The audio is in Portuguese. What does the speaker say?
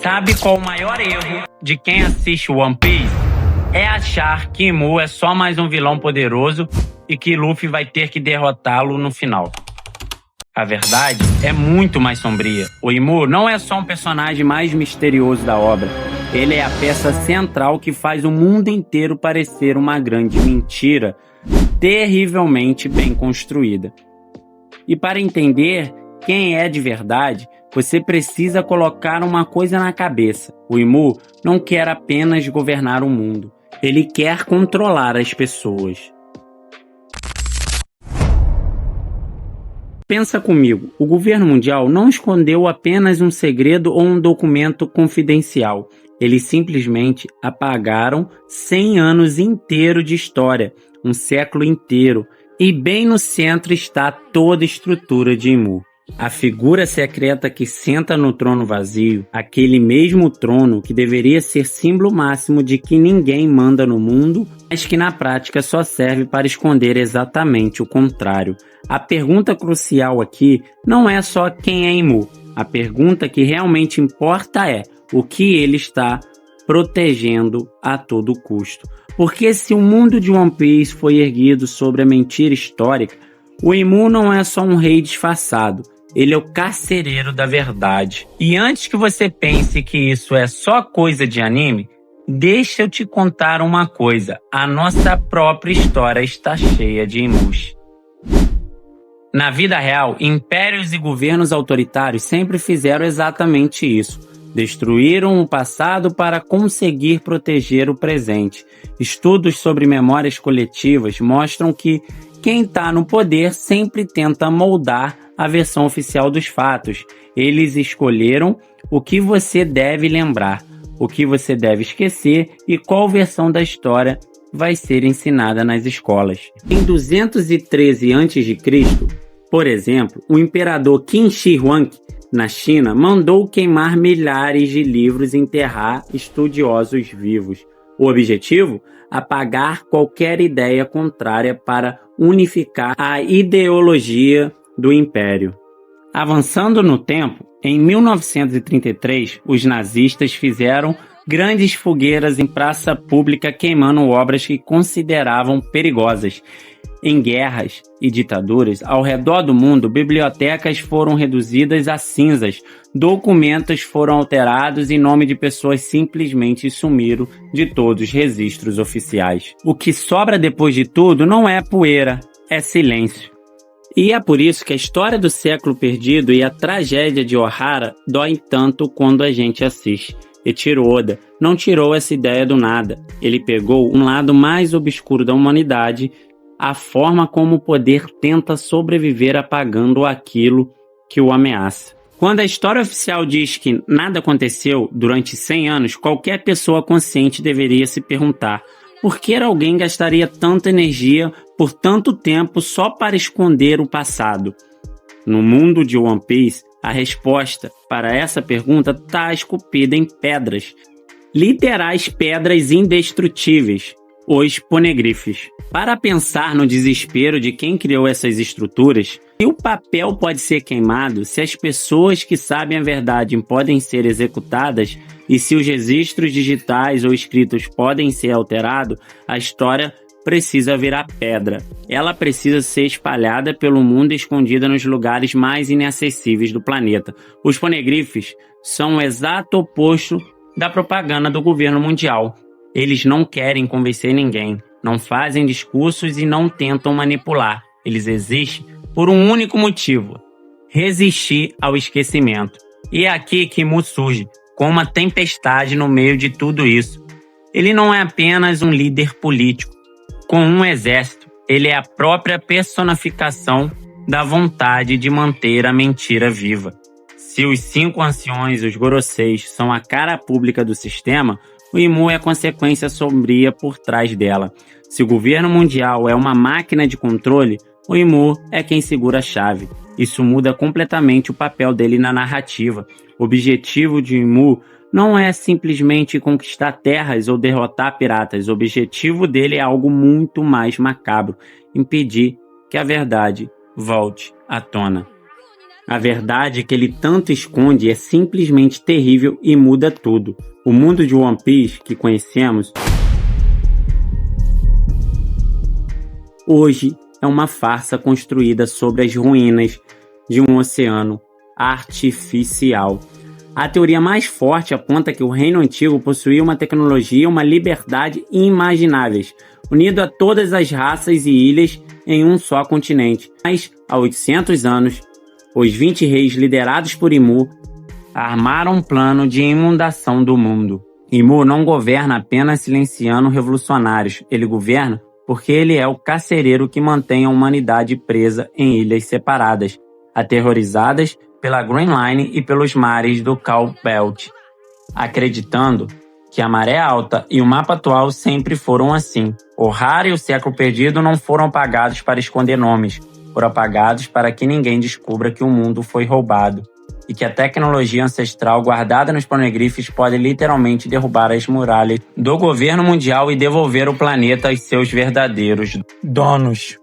Sabe qual o maior erro de quem assiste One Piece? É achar que Imu é só mais um vilão poderoso e que Luffy vai ter que derrotá-lo no final. A verdade é muito mais sombria. O Imu não é só um personagem mais misterioso da obra. Ele é a peça central que faz o mundo inteiro parecer uma grande mentira, terrivelmente bem construída. E para entender quem é de verdade, você precisa colocar uma coisa na cabeça. O Imu não quer apenas governar o mundo. Ele quer controlar as pessoas. Pensa comigo, o governo mundial não escondeu apenas um segredo ou um documento confidencial. Eles simplesmente apagaram 100 anos inteiros de história, um século inteiro. E bem no centro está toda a estrutura de Imu. A figura secreta que senta no trono vazio, aquele mesmo trono que deveria ser símbolo máximo de que ninguém manda no mundo, mas que na prática só serve para esconder exatamente o contrário. A pergunta crucial aqui não é só quem é Imu. A pergunta que realmente importa é o que ele está protegendo a todo custo. Porque se o mundo de One Piece foi erguido sobre a mentira histórica, o Imu não é só um rei disfarçado. Ele é o carcereiro da verdade. E antes que você pense que isso é só coisa de anime, deixa eu te contar uma coisa. A nossa própria história está cheia de Imus. Na vida real, impérios e governos autoritários sempre fizeram exatamente isso. Destruíram o passado para conseguir proteger o presente. Estudos sobre memórias coletivas mostram que quem está no poder sempre tenta moldar a versão oficial dos fatos. Eles escolheram o que você deve lembrar, o que você deve esquecer e qual versão da história vai ser ensinada nas escolas. Em 213 a.C., por exemplo, o imperador Qin Shi Huang, na China, mandou queimar milhares de livros e enterrar estudiosos vivos. O objetivo? Apagar qualquer ideia contrária para unificar a ideologia do Império. Avançando no tempo, em 1933, os nazistas fizeram grandes fogueiras em praça pública queimando obras que consideravam perigosas. Em guerras e ditaduras ao redor do mundo, bibliotecas foram reduzidas a cinzas, documentos foram alterados e nome de pessoas simplesmente sumiram de todos os registros oficiais. O que sobra depois de tudo não é poeira, é silêncio. E é por isso que a história do século perdido e a tragédia de Ohara dói tanto quando a gente assiste. Eiichiro Oda não tirou essa ideia do nada. Ele pegou um lado mais obscuro da humanidade, a forma como o poder tenta sobreviver apagando aquilo que o ameaça. Quando a história oficial diz que nada aconteceu durante 100 anos, qualquer pessoa consciente deveria se perguntar por que alguém gastaria tanta energia por tanto tempo só para esconder o passado. No mundo de One Piece, a resposta para essa pergunta está esculpida em pedras, literais pedras indestrutíveis, os poneglyphs. Para pensar no desespero de quem criou essas estruturas, se o papel pode ser queimado, se as pessoas que sabem a verdade podem ser executadas e se os registros digitais ou escritos podem ser alterados, a história precisa virar pedra. Ela precisa ser espalhada pelo mundo e escondida nos lugares mais inacessíveis do planeta. Os poneglyphs são o exato oposto da propaganda do governo mundial. Eles não querem convencer ninguém, não fazem discursos e não tentam manipular. Eles existem por um único motivo: resistir ao esquecimento. E é aqui que Imu surge, com uma tempestade no meio de tudo isso. Ele não é apenas um líder político com um exército, ele é a própria personificação da vontade de manter a mentira viva. Se os 5 anciões, os Goroseis, são a cara pública do sistema, o Imu é a consequência sombria por trás dela. Se o governo mundial é uma máquina de controle, o Imu é quem segura a chave. Isso muda completamente o papel dele na narrativa. O objetivo de Imu não é simplesmente conquistar terras ou derrotar piratas. O objetivo dele é algo muito mais macabro: impedir que a verdade volte à tona. A verdade que ele tanto esconde é simplesmente terrível e muda tudo. O mundo de One Piece que conhecemos hoje é uma farsa construída sobre as ruínas de um oceano artificial. A teoria mais forte aponta que o Reino Antigo possuía uma tecnologia e uma liberdade inimagináveis, unido a todas as raças e ilhas em um só continente. Mas, há 800 anos, os 20 reis liderados por Imu armaram um plano de inundação do mundo. Imu não governa apenas silenciando revolucionários, ele governa porque ele é o carcereiro que mantém a humanidade presa em ilhas separadas, aterrorizadas pela Green Line e pelos mares do Cold Belt, acreditando que a maré alta e o mapa atual sempre foram assim. Ohara e o século perdido não foram apagados para esconder nomes, foram apagados para que ninguém descubra que o mundo foi roubado e que a tecnologia ancestral guardada nos poneglyphs pode literalmente derrubar as muralhas do governo mundial e devolver o planeta aos seus verdadeiros donos.